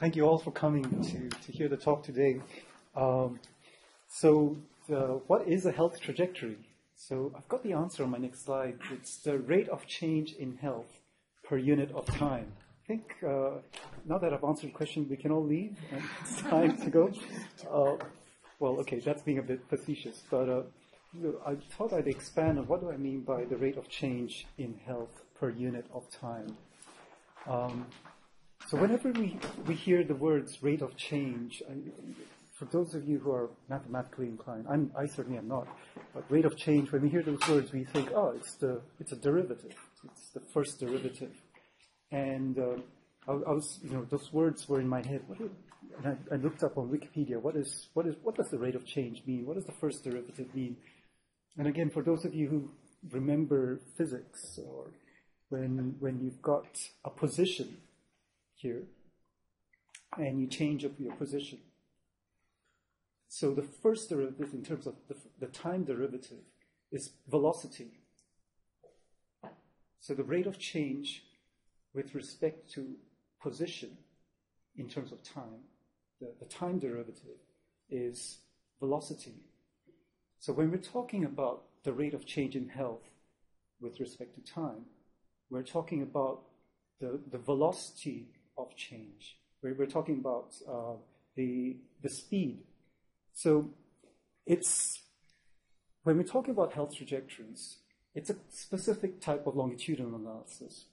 Thank you all for coming to hear the talk today. What is a health trajectory? So I've got the answer on my next slide. It's the rate of change in health per unit of time. I think now that I've answered the question, we can all leave and it's time to go. Well, okay, that's being a bit facetious, but I thought I'd expand on what do I mean by the rate of change in health per unit of time. So whenever we hear the words rate of change, for those of you who are mathematically inclined, I certainly am not, but rate of change, when we hear those words, we think, oh, it's a derivative. It's the first derivative. And I was, those words were in my head. And I looked up on Wikipedia, what does the rate of change mean? What does the first derivative mean? And again, for those of you who remember physics, or when you've got a position here, and you change up your position. So the first derivative in terms of the time derivative is velocity. So the rate of change with respect to position in terms of time, the time derivative is velocity. So when we're talking about the rate of change in health with respect to time, we're talking about the velocity of change. We're talking about the speed. So when we're talking about health trajectories, it's a specific type of longitudinal analysis.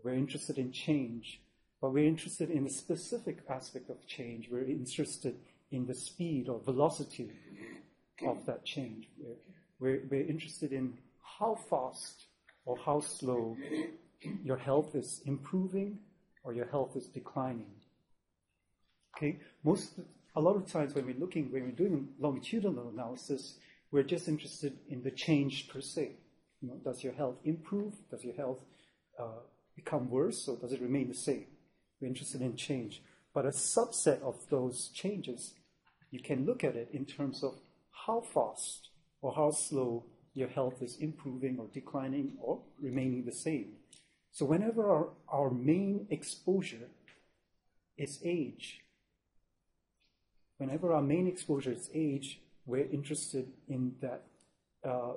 We're interested in change, but we're interested in a specific aspect of change. We're interested in the speed or velocity of that change. We're interested in how fast or how slow your health is improving or your health is declining. Okay, a lot of times when we're doing longitudinal analysis, we're just interested in the change per se. Does your health improve? Does your health become worse, or does it remain the same? We're interested in change. But a subset of those changes, you can look at it in terms of how fast or how slow your health is improving or declining or remaining the same. So whenever our main exposure is age, we're interested in that,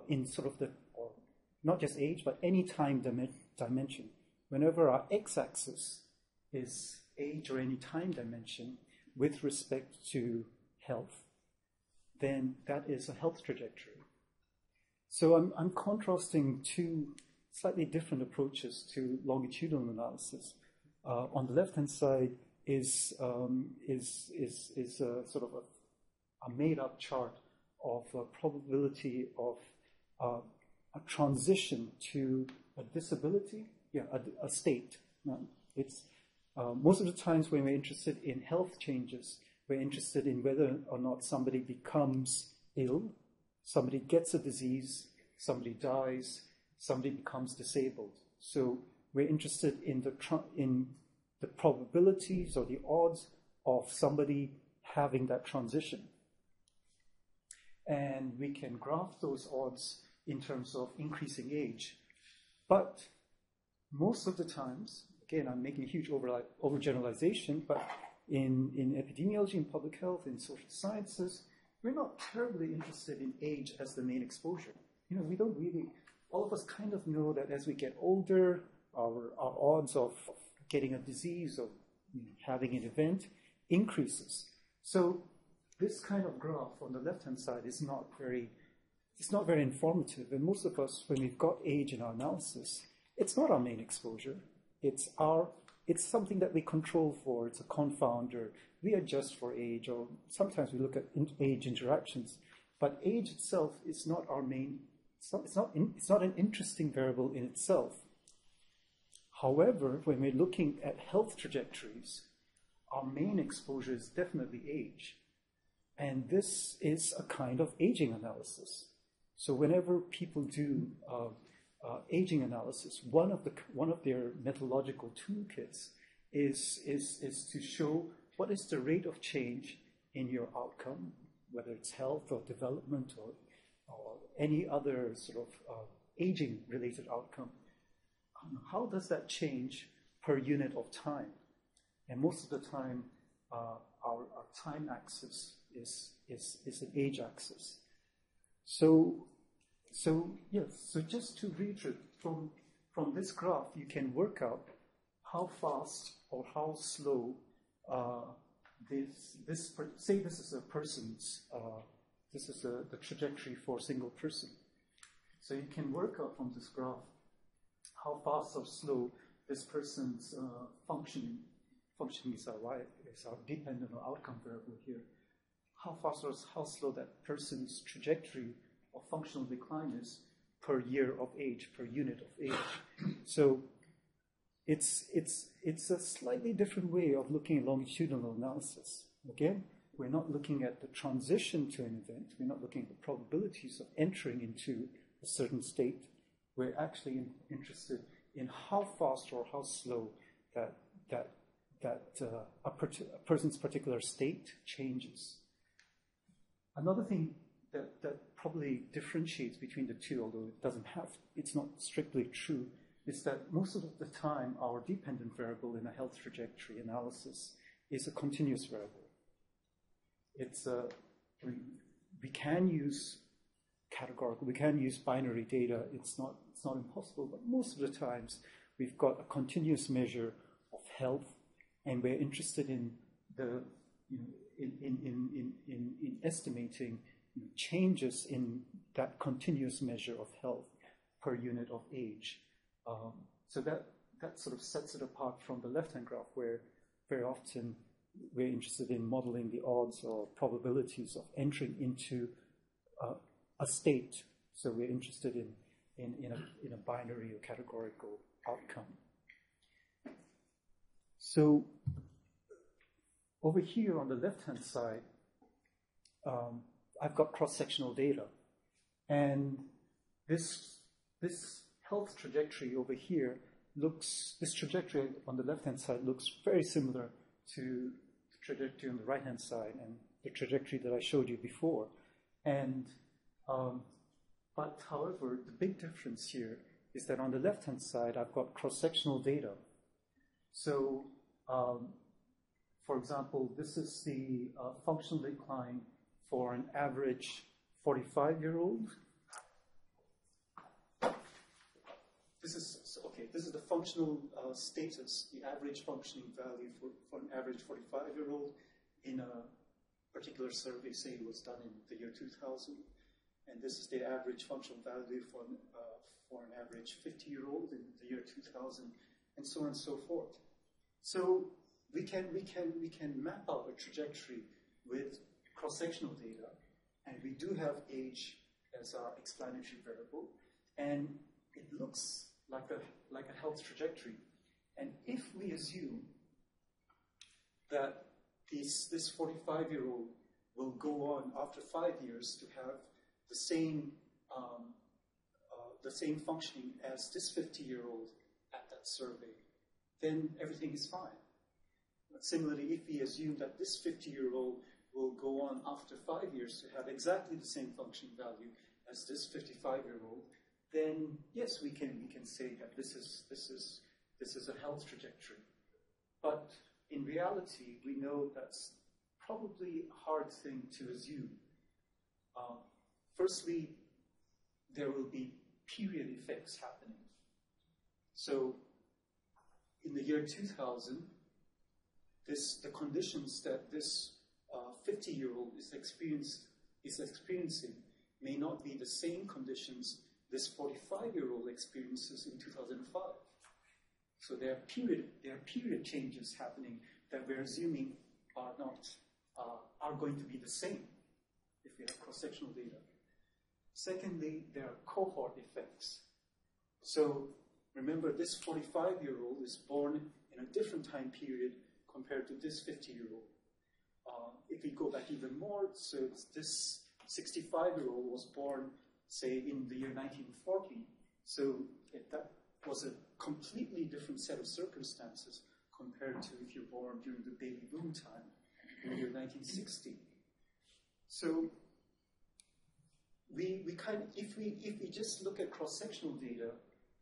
in sort of or not just age, but any time dimension. Whenever our x-axis is age or any time dimension with respect to health, then that is a health trajectory. So I'm contrasting two slightly different approaches to longitudinal analysis. On the left-hand side is a sort of a made-up chart of a probability of a transition to a disability, a state. It's most of the times when we're interested in health changes, we're interested in whether or not somebody becomes ill, somebody gets a disease, somebody dies, somebody becomes disabled. So we're interested in the probabilities or the odds of somebody having that transition. And we can graph those odds in terms of increasing age. But most of the times, again, I'm making a huge overgeneralization, but in epidemiology, in public health, in social sciences, we're not terribly interested in age as the main exposure. We don't really, all of us kind of know that as we get older, our odds of getting a disease or having an event increases. So this kind of graph on the left-hand side is not very informative. And most of us, when we've got age in our analysis, it's not our main exposure. It's something that we control for. It's a confounder. We adjust for age, or sometimes we look at age interactions. But age itself is not our main. It's not an interesting variable in itself. However, when we're looking at health trajectories, our main exposure is definitely age. And this is a kind of aging analysis. So whenever people do aging analysis, one of their methodological toolkits is to show what is the rate of change in your outcome, whether it's health or development or any other sort of aging-related outcome. How does that change per unit of time? And most of the time, our time axis is an age axis. So just to reiterate, from this graph, you can work out how fast or how slow say this is a person's, this is the trajectory for a single person. So you can work out from this graph how fast or slow this person's functioning is our dependent outcome variable here. How fast or how slow that person's trajectory of functional decline is per year of age, per unit of age. So it's a slightly different way of looking at longitudinal analysis. Again, we're not looking at the transition to an event. We're not looking at the probabilities of entering into a certain state. We're actually interested in how fast or how slow that a person's particular state changes. Another thing that probably differentiates between the two, although it's not strictly true, is that most of the time our dependent variable in a health trajectory analysis is a continuous variable. We can use categorical, we can use binary data. It's not impossible, but most of the times we've got a continuous measure of health, and we're interested in in estimating changes in that continuous measure of health per unit of age. So that sort of sets it apart from the left-hand graph, where very often we're interested in modeling the odds or probabilities of entering into a state. So we're interested in a binary or categorical outcome. So over here on the left-hand side, I've got cross-sectional data, and this health trajectory over here this trajectory on the left-hand side looks very similar to the trajectory on the right-hand side and the trajectory that I showed you before. And but however, the big difference here is that on the left-hand side, I've got cross-sectional data. So, for example, this is the functional decline for an average 45-year-old. This is the functional status, the average functioning value for an average 45-year-old in a particular survey, say it was done in the year 2000. And this is the average functional value for an average 50-year-old in the year 2000, and so on and so forth. So we can map out a trajectory with cross-sectional data, and we do have age as our explanatory variable, and it looks like a health trajectory. And if we assume that this 45-year-old will go on after 5 years to have the same functioning as this 50-year-old at that survey, then everything is fine. But similarly, if we assume that this 50-year-old will go on after 5 years to have exactly the same functioning value as this 55-year-old, then yes, we can say that this is a health trajectory. But in reality, we know that's probably a hard thing to assume. Firstly, there will be period effects happening. So in the year 2000, the conditions that this 50-year-old is experiencing may not be the same conditions this 45-year-old experiences in 2005. So there are period changes happening that we're assuming are going to be the same if we have cross-sectional data. Secondly, there are cohort effects. So remember, this 45-year-old is born in a different time period compared to this 50-year-old. If we go back even more, so this 65-year-old was born, say, in the year 1940. So that was a completely different set of circumstances compared to if you're born during the baby boom time in the year 1960. So if we just look at cross-sectional data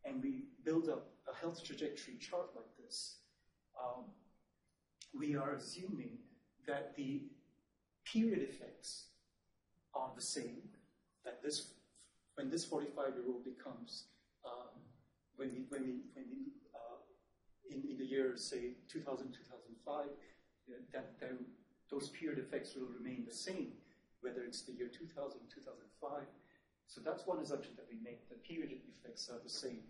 and we build up a health trajectory chart like this, we are assuming that the period effects are the same, that when this 45-year-old becomes, in the year, say, 2000, 2005, that those period effects will remain the same, whether it's the year 2000, 2005. So that's one assumption that we make, that period effects are the same.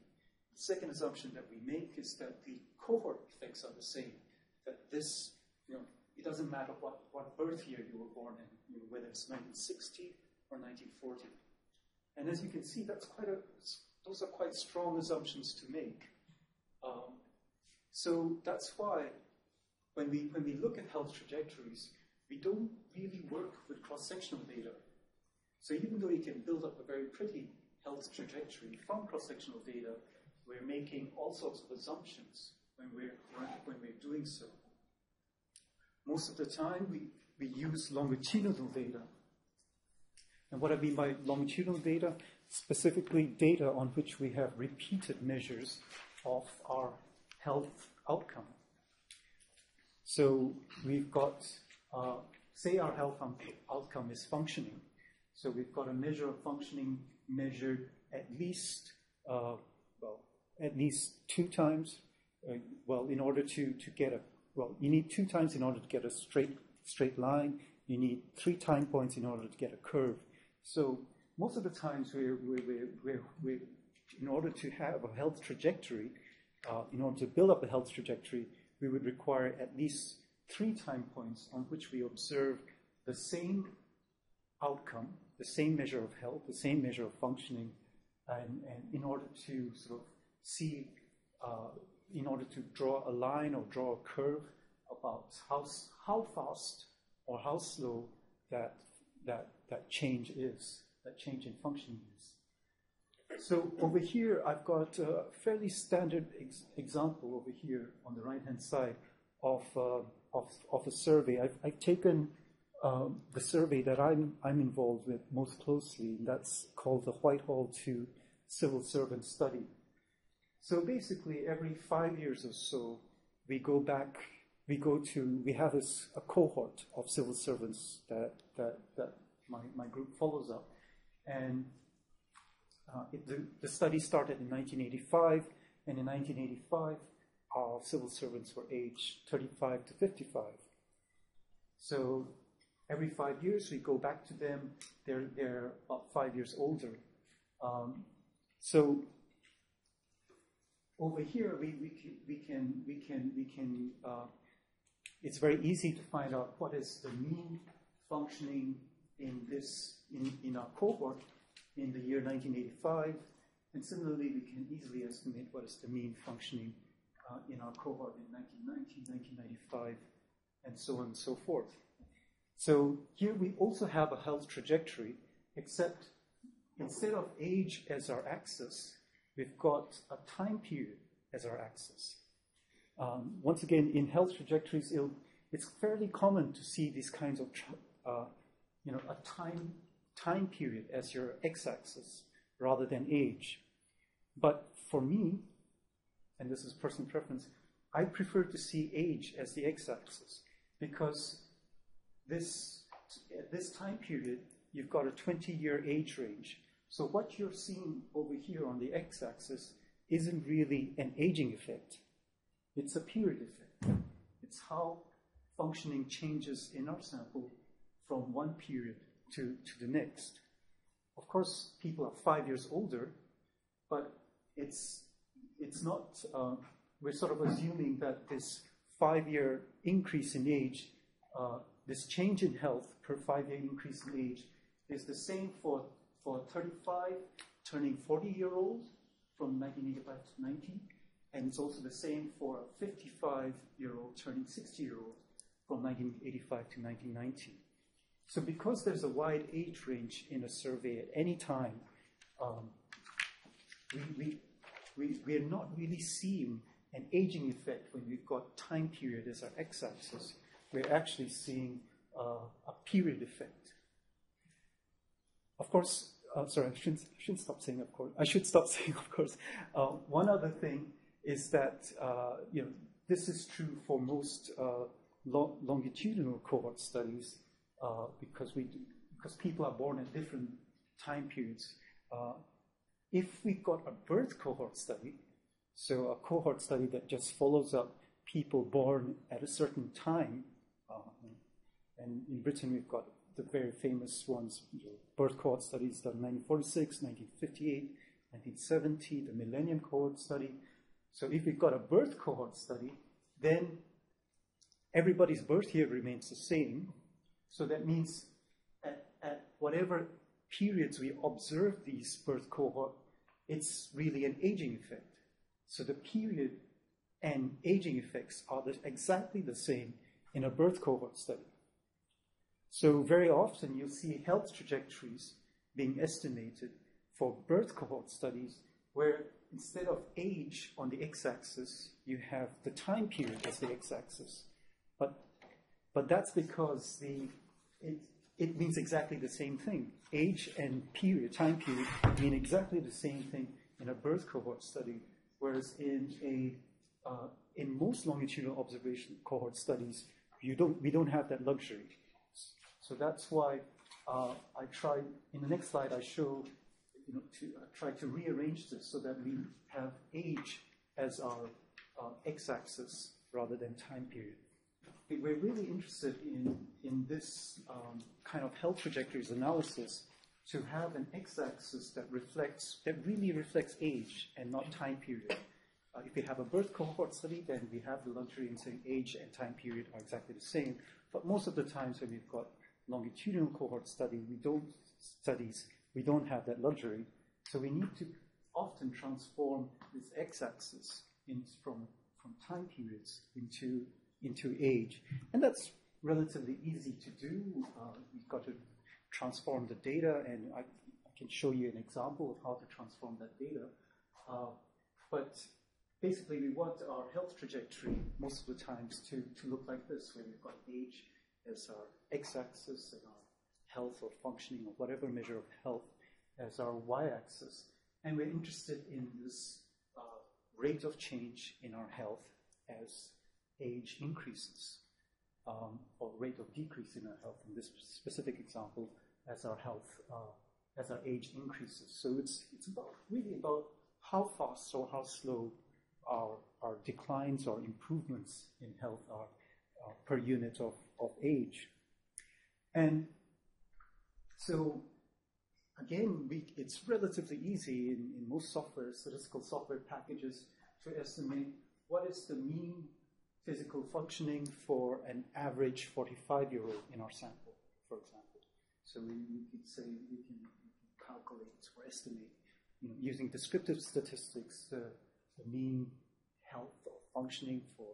The second assumption that we make is that the cohort effects are the same, that this, it doesn't matter what birth year you were born in, whether it's 1960 or 1940. And as you can see, those are quite strong assumptions to make. So that's why when we look at health trajectories, we don't really work with cross-sectional data. So even though you can build up a very pretty health trajectory from cross-sectional data, we're making all sorts of assumptions when we're doing so. Most of the time, we use longitudinal data. And what I mean by longitudinal data, specifically data on which we have repeated measures of our health outcome. So we've got, say our health outcome is functioning. So we've got a measure of functioning measured at least, at least 2 times. In order to get you need 2 times in order to get a straight line. You need 3 time points in order to get a curve. So most of the times, in order to have a health trajectory, in order to build up a health trajectory, we would require at least 3 time points on which we observe the same outcome, the same measure of health, the same measure of functioning, and in order to sort of see, in order to draw a line or draw a curve about how fast or how slow that change is, that change in functioning is. So over here, I've got a fairly standard example over here on the right-hand side of a survey. I've taken the survey that I'm involved with most closely, and that's called the Whitehall 2 Civil Servant Study. So basically, every 5 years or so, we have a cohort of civil servants that my group follows up. And the study started in 1985, and in 1985, our civil servants were aged 35 to 55. So every 5 years, we go back to them. They're about 5 years older. So over here, it's very easy to find out what is the mean functioning in our cohort in the year 1985, and similarly, we can easily estimate what is the mean functioning in our cohort in 1990, 1995, and so on and so forth. So here we also have a health trajectory, except instead of age as our axis, we've got a time period as our axis. Once again, in health trajectories, it's fairly common to see these kinds of, a time period as your x-axis rather than age. But for me, and this is personal preference, I prefer to see age as the x-axis because this time period, you've got a 20-year age range. So what you're seeing over here on the x-axis isn't really an aging effect. It's a period effect. It's how functioning changes in our sample from one period to the next. Of course, people are 5 years older, but it's not, we're sort of assuming that this 5-year increase in age, this change in health per 5-year increase in age is the same for 35 turning 40-year-old from 1985 to 90, and it's also the same for a 55-year-old turning 60-year-old from 1985 to 1990. So because there's a wide age range in a survey at any time, we're not really seeing an aging effect when we've got time period as our x-axis. We're actually seeing a period effect. Of course, sorry, I shouldn't stop saying of course. I should stop saying of course. One other thing is that this is true for most longitudinal cohort studies, because people are born at different time periods. If we've got a birth cohort study, so a cohort study that just follows up people born at a certain time, and in Britain we've got the very famous ones, birth cohort studies done in 1946, 1958, 1970, the Millennium Cohort Study. So if we've got a birth cohort study, then everybody's birth year remains the same. So that means at whatever periods we observe these birth cohort, it's really an aging effect. So the period and aging effects are exactly the same in a birth cohort study. So very often you'll see health trajectories being estimated for birth cohort studies where instead of age on the x-axis, you have the time period as the x-axis. But that's because it means exactly the same thing. Age and time period, mean exactly the same thing in a birth cohort study, whereas in most longitudinal observation cohort studies, we don't have that luxury. So that's why I tried, in the next slide I show, try to rearrange this so that we have age as our x-axis rather than time period. We're really interested in this kind of health trajectories analysis to have an x-axis that really reflects age and not time period. If we have a birth cohort study, then we have the luxury in saying age and time period are exactly the same. But most of the times when we've got longitudinal cohort studies, we don't have that luxury. So we need to often transform this x-axis from time periods into age. And that's relatively easy to do. You've got to transform the data, and I can show you an example of how to transform that data. But basically, we want our health trajectory most of the times to look like this, where we've got age as our x-axis and our health or functioning or whatever measure of health as our y-axis. And we're interested in this rate of change in our health as age increases, or rate of decrease in our health, in this specific example, as our age increases. So it's really about how fast or how slow our declines or improvements in health are per unit of age. And so again, it's relatively easy in most statistical software packages to estimate what is the mean physical functioning for an average 45-year-old in our sample, for example. So we could say we can calculate or estimate, using descriptive statistics, the mean health or functioning for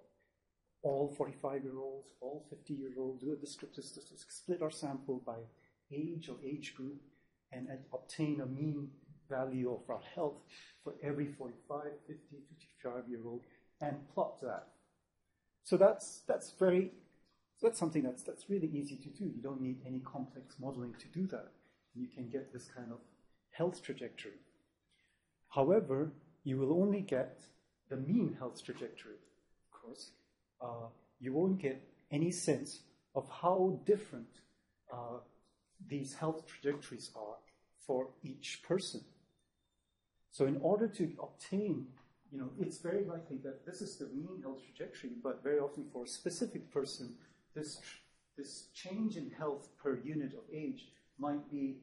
all 45-year-olds, all 50-year-olds, do a descriptive statistics, split our sample by age or age group, and obtain a mean value of our health for every 45, 50, 55-year-old, and plot that. So that's something that's really easy to do. You don't need any complex modeling to do that. You can get this kind of health trajectory. However, you will only get the mean health trajectory, of course. You won't get any sense of how different these health trajectories are for each person. So in order to obtain, it's very likely that this is the mean health trajectory, but very often for a specific person, this change in health per unit of age might be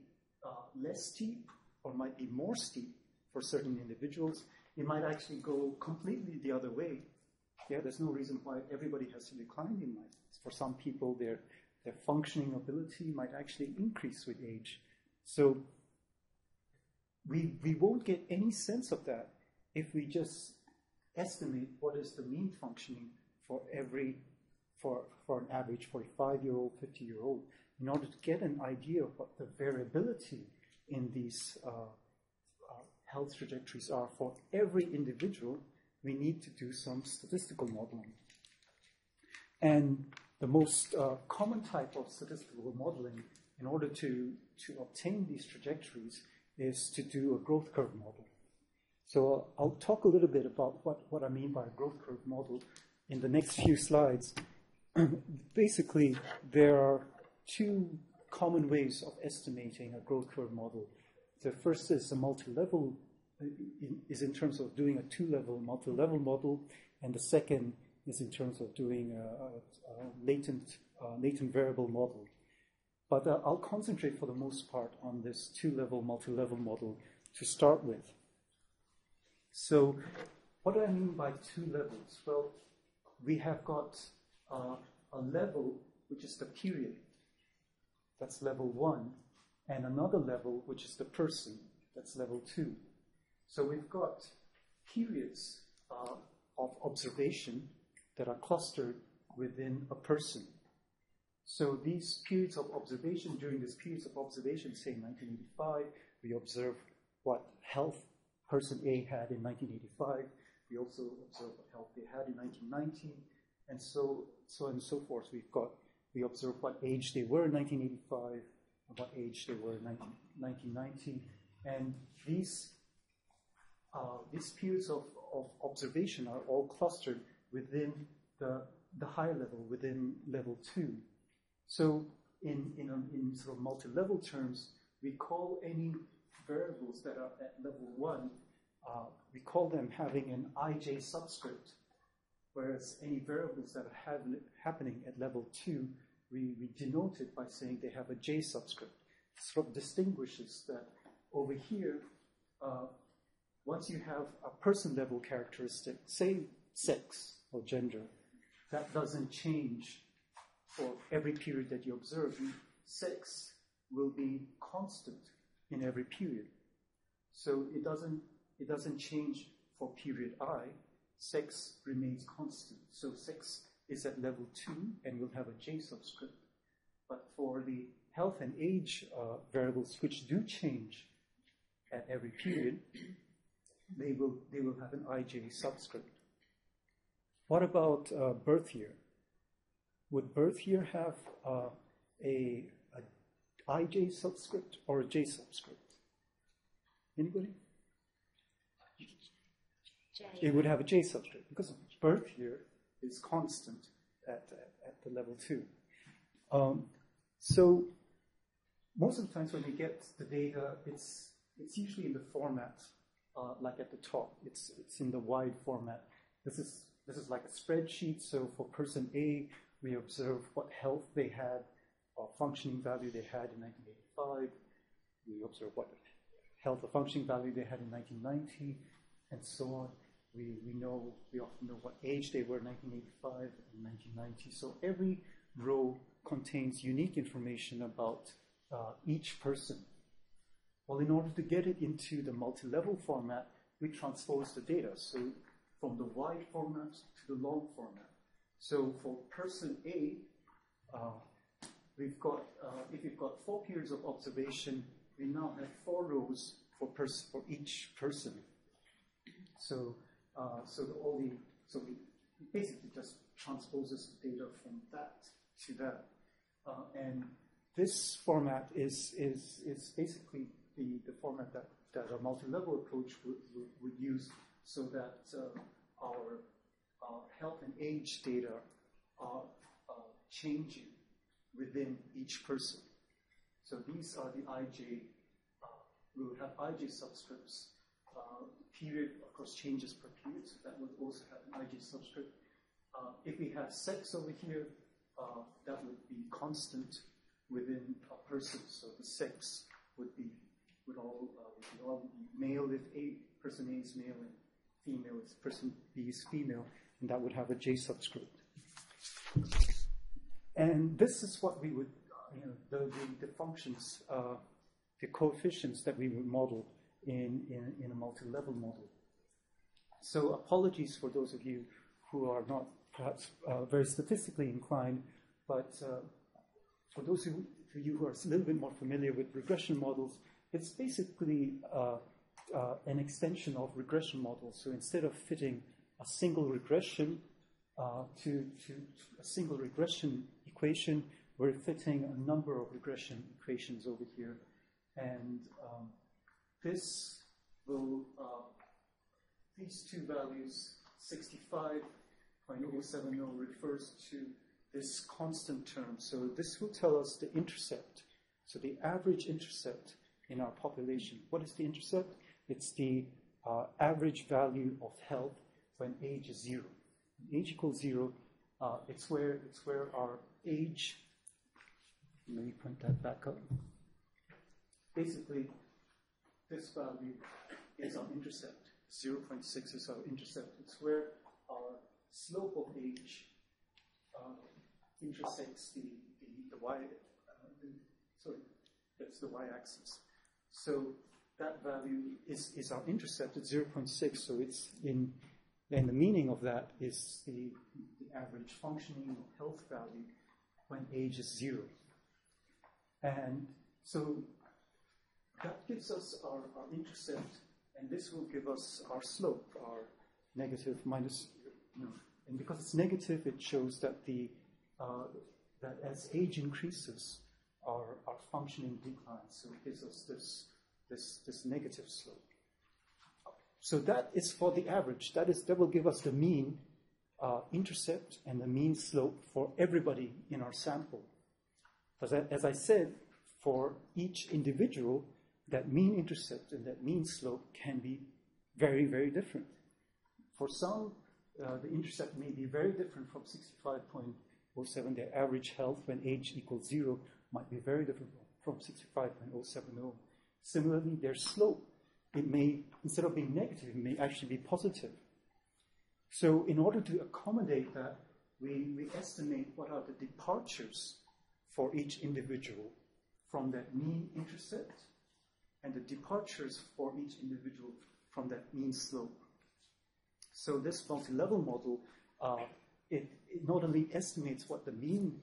less steep or might be more steep for certain individuals. It might actually go completely the other way. Yeah, there's no reason why everybody has to decline in life. For some people, their functioning ability might actually increase with age. So we won't get any sense of that if we just estimate what is the mean functioning for an average 45-year-old, 50-year-old. In order to get an idea of what the variability in these health trajectories are for every individual, we need to do some statistical modeling. And the most common type of statistical modeling in order to obtain these trajectories is to do a growth curve model. So I'll talk a little bit about what I mean by a growth curve model in the next few slides. basically, there are two common ways of estimating a growth curve model. The first is a multi-level, is in terms of doing a two-level, multi-level model, and the second is in terms of doing a latent variable model. But I'll concentrate for the most part on this two-level, multi-level model to start with. So what do I mean by two levels? Well, we have got a level, which is the period. That's level 1. And another level, which is the person. That's level 2. So we've got periods of observation that are clustered within a person. So these periods of observation, during these periods of observation, say 1985, we observe what health person A had in 1985. We also observe what health they had in 1990, and so on and so forth. We observe what age they were in 1985, and what age they were in 1990, and these periods of observation are all clustered within the higher level, within level 2. So in sort of multi-level terms, we call any variables that are at level 1, we call them having an ij subscript, whereas any variables that are happening at level 2, we denote it by saying they have a j subscript. It sort of distinguishes that over here, once you have a person level characteristic, say sex or gender, that doesn't change for every period that you observe. Sex will be constant in every period. So it doesn't change for period I. Sex remains constant. So sex is at level 2 and will have a j subscript. But for the health and age variables, which do change at every period, they will have an ij subscript. What about birth year? Would birth year have a ij subscript or a j subscript? Anybody? J. It would have a j subscript because birth year is constant at the level 2. So most of the times when we get the data, it's usually in the format like at the top. It's in the wide format. This is like a spreadsheet. So for person A, we observe what health they had or functioning value they had in 1985. We observe what health or functioning value they had in 1990, and so on. We often know what age they were in 1985 and 1990. So every row contains unique information about each person. Well, in order to get it into the multi-level format, we transpose the data. So from the wide format to the long format. So for person A, we've got if we've got 4 periods of observation, we now have 4 rows for each person. So we basically just transposes the data from that to that, and this format is basically the format that a multi-level approach would use, so that our health and age data are changing within each person. So these are the ij. We will have ij subscripts. Period, of course, changes per period, so that would also have an ij subscript. If we have sex over here, that would be constant within a person. So the sex would all be male if person A is male and female if person B is female, and that would have a j subscript. And this is what we would, the functions, the coefficients that we would model in a multi-level model. So apologies for those of you who are not perhaps very statistically inclined, but for those of you who are a little bit more familiar with regression models, it's basically an extension of regression models. So instead of fitting a single regression to a single regression equation, we're fitting a number of regression equations over here. And this will, these two values, 65.070 refers to this constant term. So this will tell us the intercept. So the average intercept in our population. What is the intercept? It's the average value of health when age is 0. When age equals 0, it's where our age. Let me print that back up. Basically, this value is our intercept. 0.6 is our intercept. It's where our slope of age intersects the y. That's the y-axis. So that value is our intercept at 0.6. So it's and the meaning of that is the average functioning health value when age is 0. And so that gives us our intercept, and this will give us our slope, our negative minus, and because it's negative, it shows that that as age increases, our functioning declines. So it gives us this negative slope. So that is for the average. That will give us the mean intercept and the mean slope for everybody in our sample. As I said, for each individual, that mean intercept and that mean slope can be very, very different. For some, the intercept may be very different from 65.07. Their average health when age equals 0 might be very different from 65.070. Similarly, their slope, it may, instead of being negative, it may actually be positive. So in order to accommodate that, we estimate what are the departures for each individual from that mean intercept and the departures for each individual from that mean slope. So this multi-level model, it not only estimates what the mean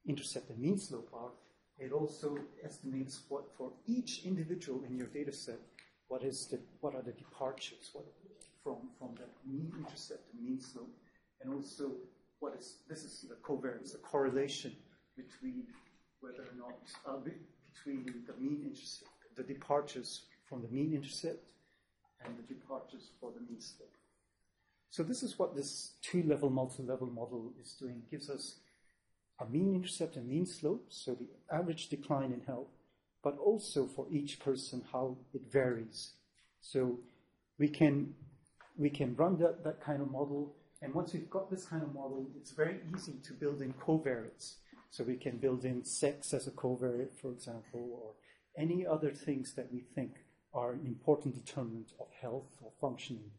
intercept and mean slope are, it also estimates what for each individual in your data set, what are the departures from that mean intercept and mean slope, and also this is the covariance, the correlation between whether or not between the mean intercept, the departures from the mean intercept and the departures for the mean slope. So this is what this two-level multi-level model is doing. It gives us a mean intercept and mean slope, so the average decline in health, but also for each person how it varies. So we can run that kind of model, and once we've got this kind of model, it's very easy to build in covariates. So we can build in sex as a covariate, for example, or any other things that we think are an important determinant of health or functioning.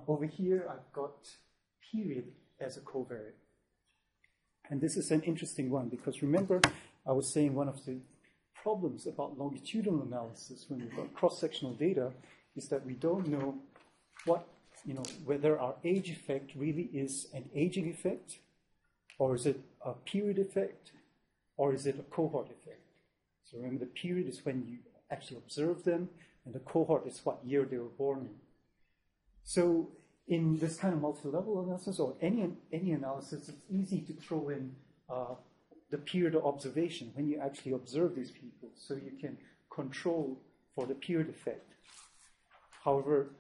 Over here, I've got period as a covariate. And this is an interesting one, because remember, I was saying one of the problems about longitudinal analysis when we've got cross-sectional data is that we don't know whether our age effect really is an aging effect, or is it a period effect, or is it a cohort effect? So remember, the period is when you actually observe them, and the cohort is what year they were born in. So in this kind of multi-level analysis, or any analysis, it's easy to throw in the period of observation when you actually observe these people, so you can control for the period effect. However,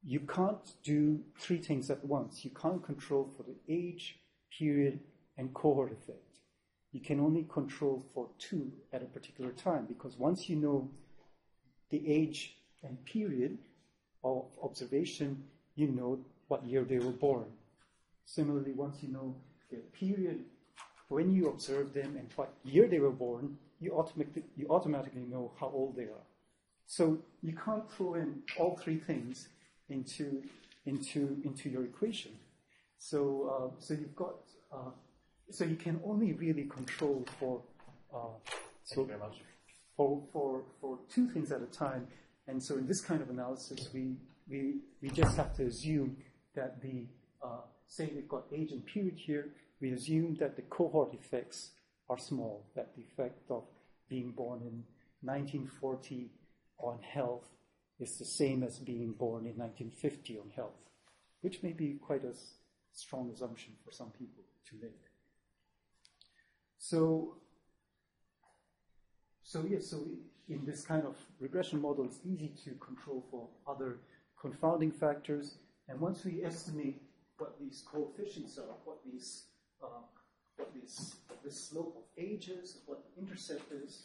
you can't do three things at once. You can't control for the age, period, and cohort effect. You can only control for two at a particular time, because once you know the age and period of observation, you know what year they were born. Similarly, once you know the period when you observe them and what year they were born, you automatically know how old they are. So you can't throw in all three things into your equation. So you've got so you can only really control for two things at a time. And so in this kind of analysis, we just have to assume that say we've got age and period here, we assume that the cohort effects are small, that the effect of being born in 1940 on health is the same as being born in 1950 on health, which may be quite a strong assumption for some people to make. So in this kind of regression model, it's easy to control for other confounding factors. And once we estimate these coefficients are, the slope of age is, what the intercept is.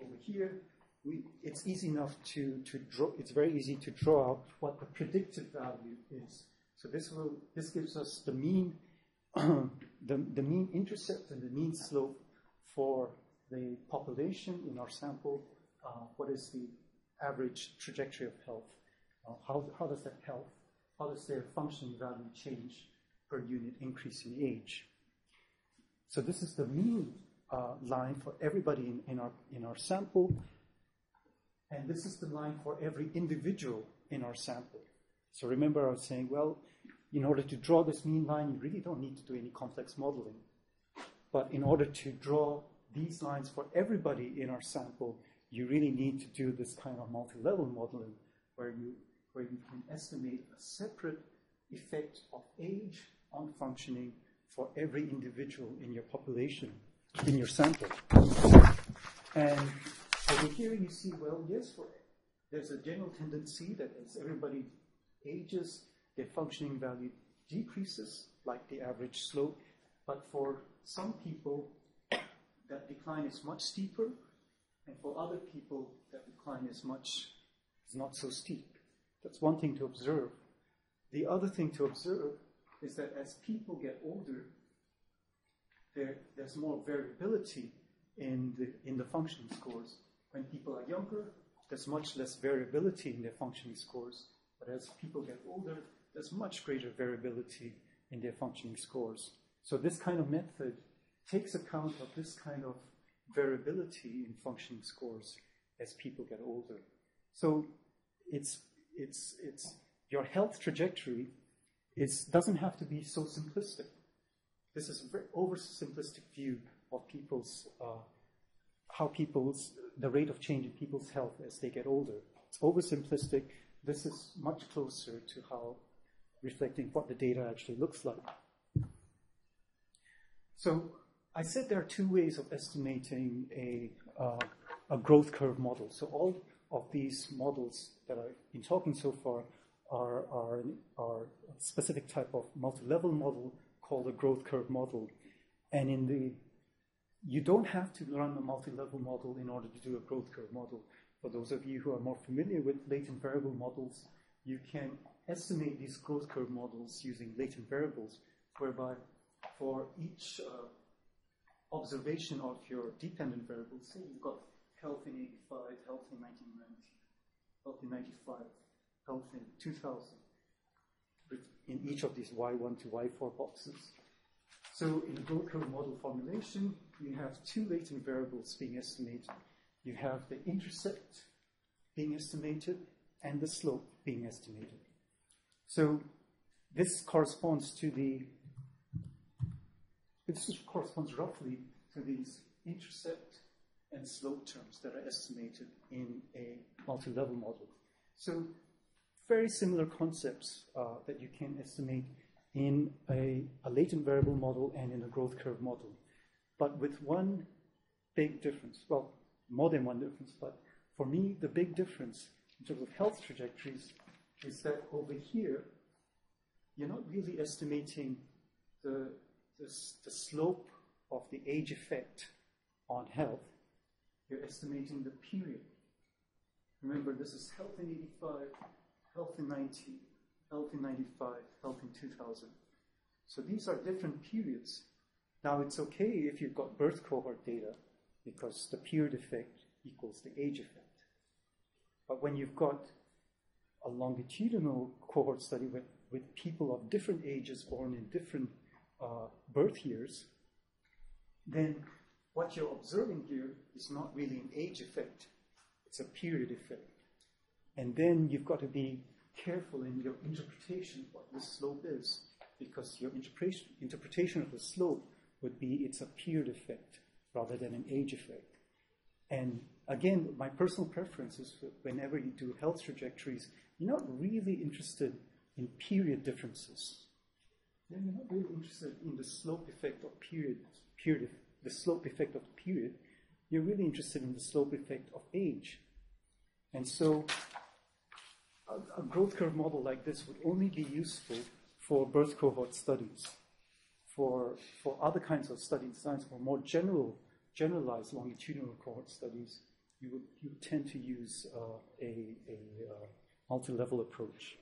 Over here, it's easy enough to draw. It's very easy to draw out what the predicted value is. So this gives us the mean, the mean intercept and the mean slope for the population in our sample. What is the average trajectory of health? How does that health? How does their functioning value change per unit increase in age? So this is the mean line for everybody in our sample, and this is the line for every individual in our sample. So remember, I was saying, well, in order to draw this mean line, you really don't need to do any complex modeling. But in order to draw these lines for everybody in our sample, you really need to do this kind of multi-level modeling, where you can estimate a separate effect of age on functioning for every individual in your population, in your sample. And over here you see, well, yes, there's a general tendency that as everybody ages, their functioning value decreases, like the average slope. But for some people, that decline is much steeper, and for other people, that decline is not so steep. That's one thing to observe. The other thing to observe is that as people get older, there's more variability in the functioning scores. When people are younger, there's much less variability in their functioning scores. But as people get older, there's much greater variability in their functioning scores. So this kind of method takes account of this kind of variability in functioning scores as people get older. So it's your health trajectory doesn't have to be so simplistic. This is a very oversimplistic view of the rate of change in people's health as they get older. It's oversimplistic. This is much closer to how reflecting what the data actually looks like. So I said there are two ways of estimating a growth curve model. So all of these models that I've been talking so far are a specific type of multi-level model called a growth curve model. And you don't have to run a multi-level model in order to do a growth curve model. For those of you who are more familiar with latent variable models, you can estimate these growth curve models using latent variables, whereby for each observation of your dependent variables, say you've got health in 85, health in 1990, health in 95, health in 2000, in each of these Y1 to Y4 boxes. So in the growth curve model formulation, you have two latent variables being estimated. You have the intercept being estimated and the slope being estimated. So this corresponds roughly to these intercept and slope terms that are estimated in a multi-level model. So very similar concepts that you can estimate in a latent variable model and in a growth curve model, but with one big difference. Well, more than one difference, but for me, the big difference in terms of health trajectories is that over here, you're not really estimating the slope of the age effect on health. You're estimating the period. Remember, this is health in 85, health in 90, health in 95, health in 2000. So these are different periods. Now, it's okay if you've got birth cohort data, because the period effect equals the age effect. But when you've got a longitudinal cohort study with people of different ages born in different birth years, then what you're observing here is not really an age effect. It's a period effect. And then you've got to be careful in your interpretation of what this slope is, because your interpretation of the slope would be it's a period effect rather than an age effect. And again, my personal preference is whenever you do health trajectories, you're not really interested in period differences. You're not really interested in the slope effect of the slope effect of period. You're really interested in the slope effect of age. And so a growth curve model like this would only be useful for birth cohort studies. For other kinds of study designs, for more generalized longitudinal cohort studies, you would tend to use a multi-level approach.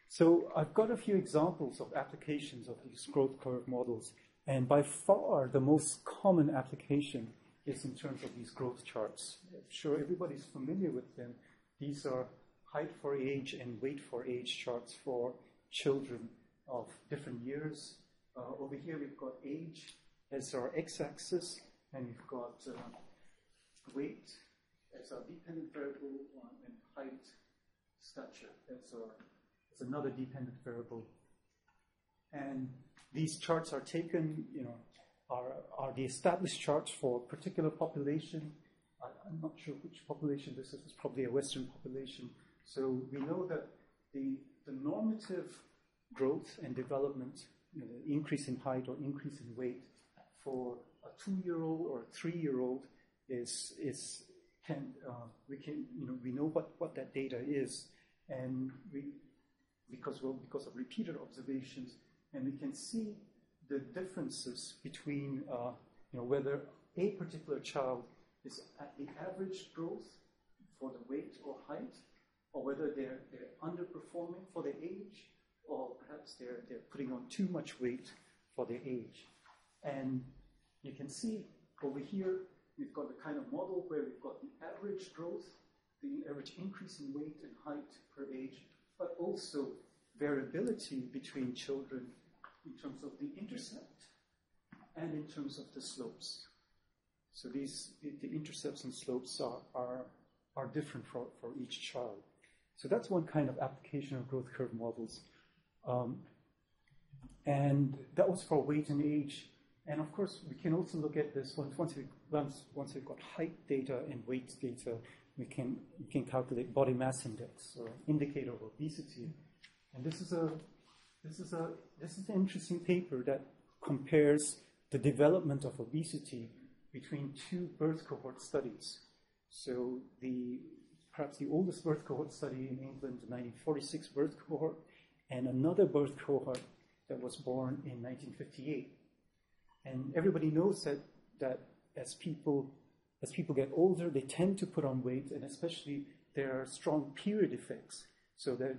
So I've got a few examples of applications of these growth curve models, and by far the most common application is in terms of these growth charts. I'm sure everybody's familiar with them. These are height for age and weight for age charts for children of different years. Over here we've got age as our x-axis, and we've got weight as our dependent variable, and height, stature as another dependent variable. And these charts are taken, are the established charts for a particular population. I'm not sure which population this is. It's probably a Western population. So we know that the normative growth and development, the increase in height or increase in weight for a 2-year-old or a 3-year-old we know what that data is, and because of repeated observations, and we can see the differences between whether a particular child is at the average growth for the weight or height, or whether they're underperforming for their age, or perhaps they're putting on too much weight for their age. And you can see over here, we've got the kind of model where we've got the average growth, the average increase in weight and height per age, but also variability between children in terms of the intercept and in terms of the slopes. So the intercepts and slopes are different for each child. So that's one kind of application of growth curve models. And that was for weight and age. And of course, we can also look at this once we've got height data and weight data, we can calculate body mass index or indicator of obesity. And this is an interesting paper that compares the development of obesity between two birth cohort studies. So perhaps the oldest birth cohort study in England, the 1946 birth cohort, and another birth cohort that was born in 1958. And everybody knows that as people get older, they tend to put on weight, and especially there are strong period effects. So that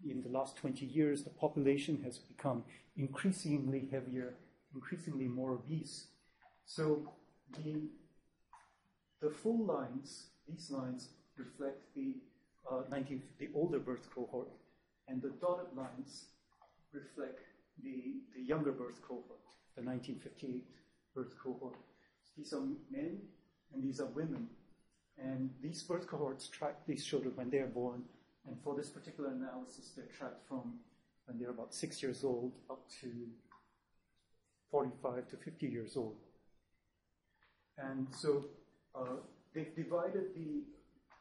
in the last 20 years, the population has become increasingly heavier, increasingly more obese. So the full lines, these lines reflect the older birth cohort, and the dotted lines reflect the younger birth cohort, the 1958 birth cohort. These are men and these are women. And these birth cohorts track these children when they're born. And for this particular analysis, they're tracked from when they're about 6 years old up to 45 to 50 years old. And so they've divided the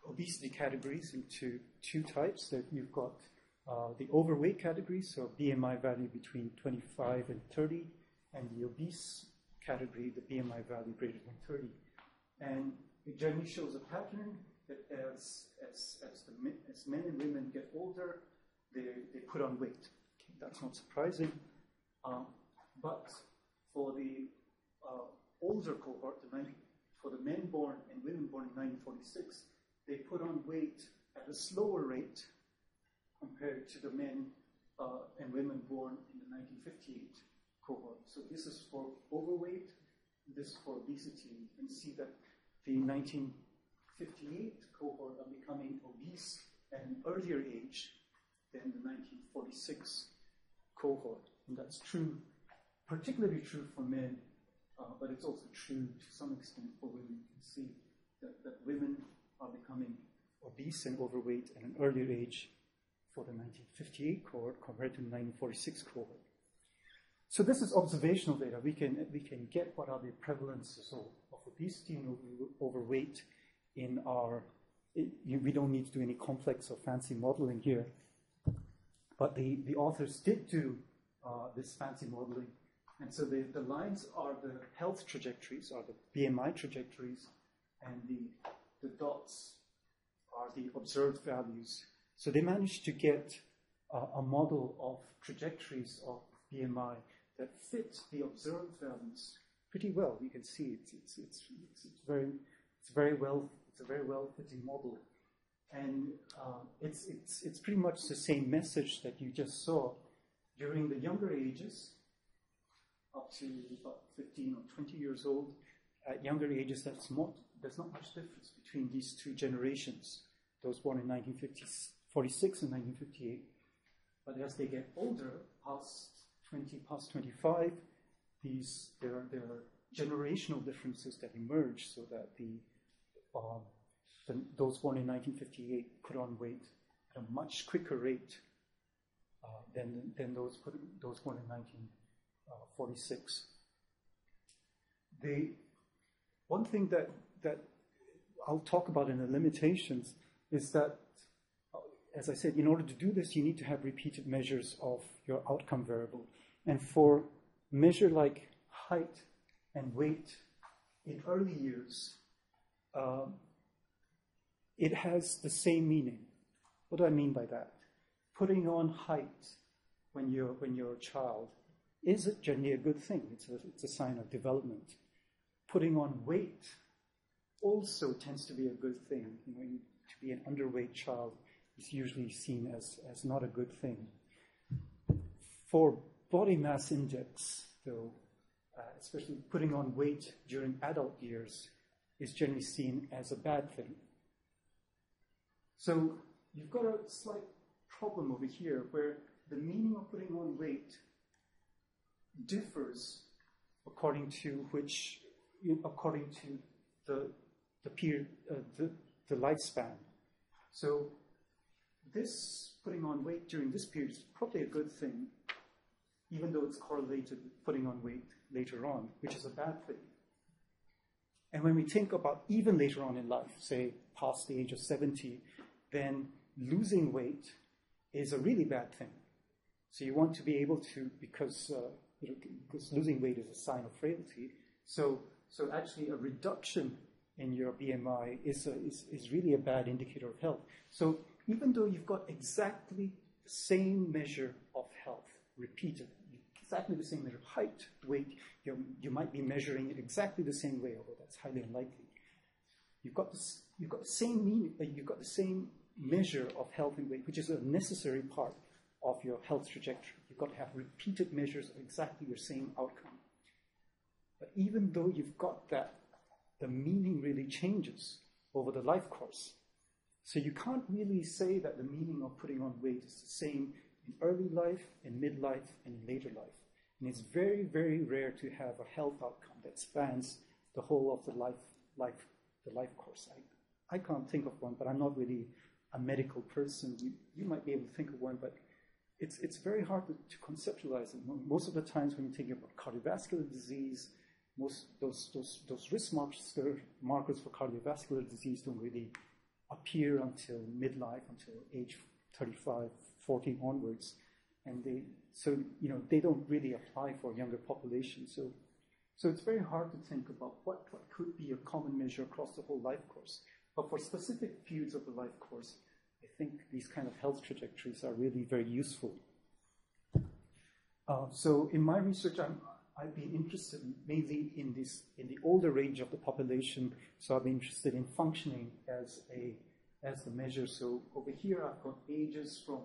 obesity categories into two types. That you've got the overweight category, so BMI value between 25 and 30, and the obese category, the BMI value greater than 30. And it generally shows a pattern that as men and women get older, they put on weight. Okay, that's not surprising. But for the older cohort, for the men born and women born in 1946, they put on weight at a slower rate compared to the men and women born in the 1958 cohort. So this is for overweight, this is for obesity. You can see that the 1958 cohort are becoming obese at an earlier age than the 1946 cohort. And that's true, particularly true for men, but it's also true to some extent for women. You can see that women are becoming obese and overweight at an earlier age for the 1958 cohort compared to the 1946 cohort. So this is observational data. We can get what are the prevalences of obesity and overweight in our. We don't need to do any complex or fancy modeling here, but the authors did do this fancy modeling, and so the lines are the health trajectories, are the BMI trajectories, and the dots are the observed values. So they managed to get a model of trajectories of BMI that fit the observed values pretty well. You can see it's a very well fitting model, and it's pretty much the same message that you just saw during the younger ages, up to about 15 or 20 years old. At younger ages, there's not much difference between these two generations, those born in 1946 and 1958. But as they get older, past 20, past 25, there are generational differences that emerge, so that those born in 1958 put on weight at a much quicker rate than those born in 1946. One thing that I'll talk about in the limitations is that, as I said, in order to do this, you need to have repeated measures of your outcome variable. And for measure like height and weight in early years, it has the same meaning. What do I mean by that? Putting on height when you're a child is generally a good thing. It's a sign of development. Putting on weight also tends to be a good thing. To be an underweight child is usually seen as not a good thing. For body mass index, though, especially putting on weight during adult years, is generally seen as a bad thing. So you've got a slight problem over here where the meaning of putting on weight differs according to the period, the lifespan. So this putting on weight during this period is probably a good thing, even though it's correlated with putting on weight later on, which is a bad thing. And when we think about even later on in life, say past the age of 70, then losing weight is a really bad thing. So you want to be able to, because losing weight is a sign of frailty. So actually a reduction in your BMI is really a bad indicator of health. So even though you've got exactly the same measure of health repeated, exactly the same measure of height, weight, you might be measuring it exactly the same way, although that's highly unlikely. You've got the same meaning. You've got the same measure of health and weight, which is a necessary part of your health trajectory. You've got to have repeated measures of exactly your same outcome. But even though you've got that, the meaning really changes over the life course. So you can't really say that the meaning of putting on weight is the same in early life, in midlife, and in later life. And it's very, very rare to have a health outcome that spans the whole of the life course. I can't think of one, but I'm not really a medical person. You might be able to think of one, but it's very hard to conceptualize it. Most of the times when you think about cardiovascular disease, those risk markers for cardiovascular disease don't really appear until midlife, until age 35, 40 onwards, and they don't really apply for younger populations. So it's very hard to think about what could be a common measure across the whole life course. But for specific periods of the life course, I think these kind of health trajectories are really very useful. So in my research, I've been interested mainly in the older range of the population. So I've been interested in functioning as the measure. So over here, I've got ages from,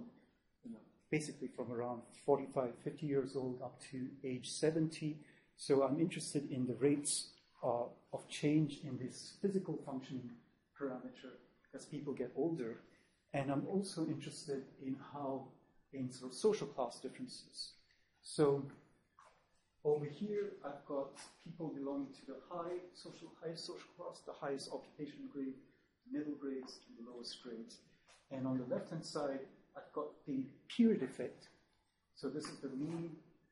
basically from around 45, 50 years old up to age 70. So I'm interested in the rates of change in this physical functioning parameter as people get older. And I'm also interested in sort of social class differences. So over here, I've got people belonging to the highest social class, the highest occupational grade, middle grades, and the lowest grades. And on the left-hand side, I've got the period effect. So this is the mean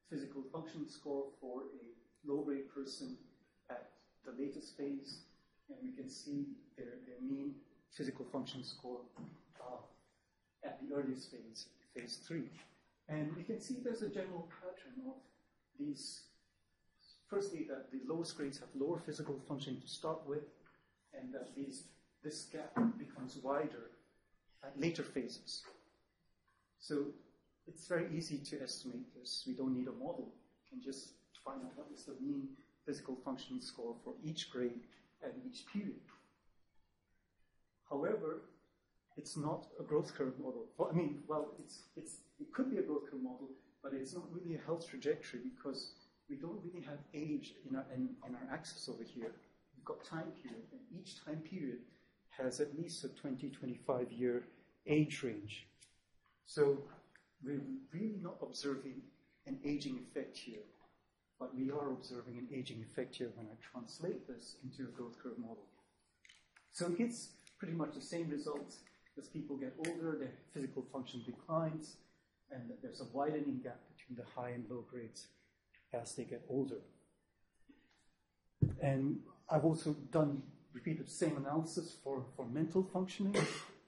physical function score for a low-grade person at the latest phase. And we can see their mean physical function score at the earliest phase, phase 3. And we can see there's a general pattern of these. Firstly, that the lowest grades have lower physical functioning to start with, and that this gap becomes wider at later phases. So it's very easy to estimate this. We don't need a model. We can just find out what is the mean physical functioning score for each grade at each period. However, it's not a growth curve model. Well, I mean, well, it could be a growth curve model, but it's not really a health trajectory because we don't really have age in our axis over here. We've got time period, and each time period has at least a 20, 25-year age range. So we're really not observing an aging effect here, but we are observing an aging effect here when I translate this into a growth curve model. So it gets pretty much the same results. As people get older, their physical function declines, and there's a widening gap between the high and low grades as they get older. And I've also repeated the same analysis for mental functioning.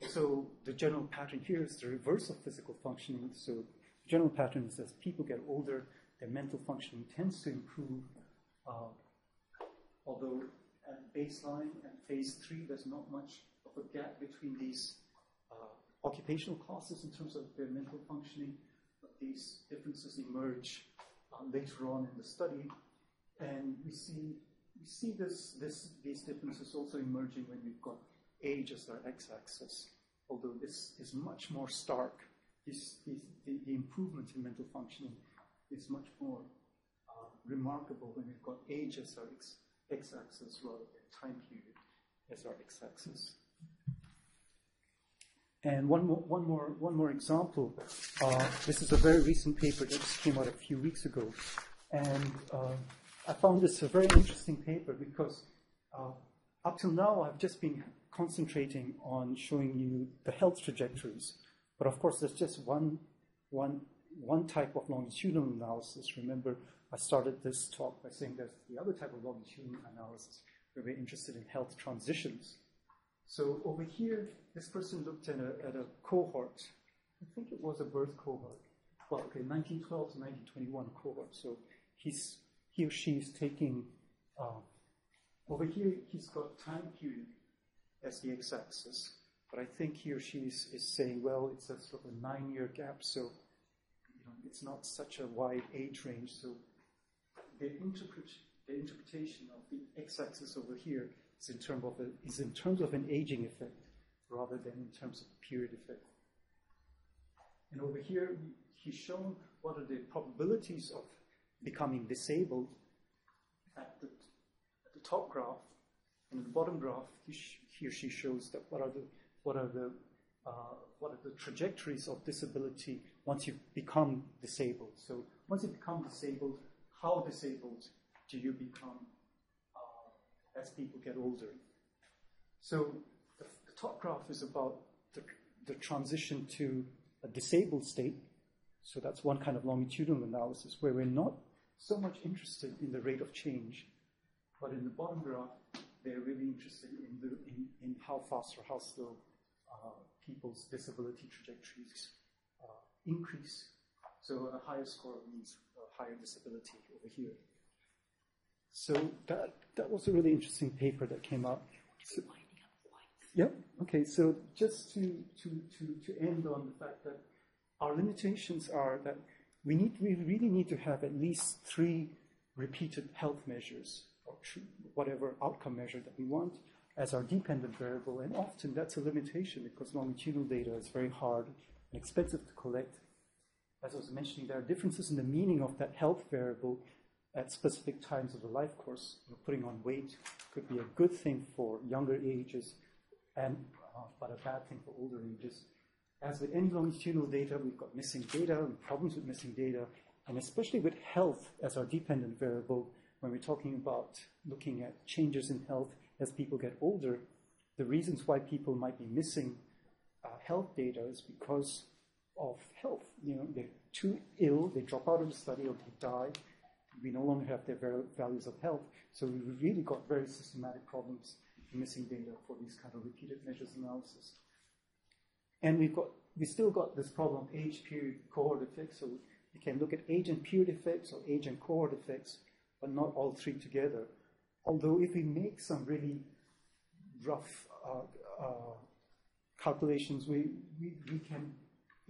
So the general pattern here is the reverse of physical functioning. So the general pattern is as people get older, their mental functioning tends to improve, although at baseline, at phase 3, there's not much of a gap between these occupational classes in terms of their mental functioning, but these differences emerge later on in the study, and we see these differences also emerging when we've got age as our x-axis, although this is much more stark. The improvement in mental functioning is much more remarkable when we've got age as our x-axis rather than time period as our x-axis. And one more example. This is a very recent paper that just came out a few weeks ago, and I found this a very interesting paper because up till now I've just been concentrating on showing you the health trajectories, but of course there's just one type of longitudinal analysis. Remember, I started this talk by saying there's the other type of longitudinal analysis where we're interested in health transitions. So over here, this person looked at a cohort. I think it was a birth cohort. Well, okay, 1912 to 1921 cohort. So he or she is taking, over here, he's got time period as the x-axis. But I think he or she is saying, well, it's a sort of a 9-year gap, so it's not such a wide age range. So the interpretation of the x-axis over here is in terms of an aging effect rather than in terms of a period effect. And over here, he's shown what are the probabilities of becoming disabled at the top graph, and in the bottom graph, he or she shows that what are the trajectories of disability once you become disabled. So once you become disabled, how disabled do you become as people get older? So the top graph is about the transition to a disabled state. So that's one kind of longitudinal analysis where we're not so much interested in the rate of change, but in the bottom graph, they're really interested in how fast or how slow people's disability trajectories increase. So a higher score means a higher disability over here. So that was a really interesting paper that came out. So, yeah. Okay. So just to end on the fact that our limitations are that we really need to have at least 3 repeated health measures or whatever outcome measure that we want as our dependent variable, and often that's a limitation because longitudinal data is very hard and expensive to collect. As I was mentioning, there are differences in the meaning of that health variable at specific times of the life course. Putting on weight could be a good thing for younger ages, but a bad thing for older ages. As with any longitudinal data, we've got missing data and problems with missing data, and especially with health as our dependent variable, when we're talking about looking at changes in health as people get older, the reasons why people might be missing health data is because of health. They're too ill, they drop out of the study, or they die. We no longer have their values of health. So we've really got very systematic problems in missing data for these kind of repeated measures analysis. And we still got this problem of age, period, cohort effects. So we can look at age and period effects or age and cohort effects, but not all 3 together. Although if we make some really rough calculations, we can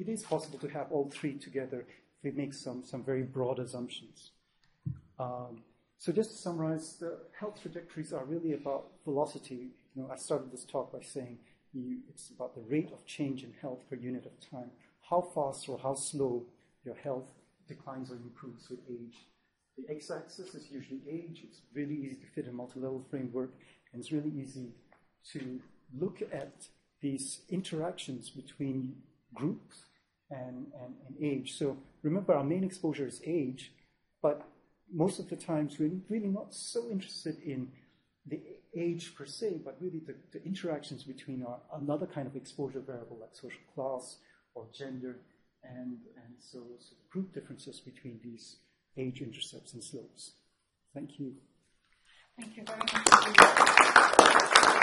it is possible to have all three together if we make some very broad assumptions. So just to summarize, the health trajectories are really about velocity. I started this talk by saying it's about the rate of change in health per unit of time. How fast or how slow your health declines or improves with age. The x-axis is usually age. It's really easy to fit a multi-level framework, and it's really easy to look at these interactions between groups and age. So remember, our main exposure is age, but most of the times we're really not so interested in the age per se, but really the interactions between another kind of exposure variable like social class or gender, and so group differences between these age intercepts and slopes. Thank you. Thank you very much.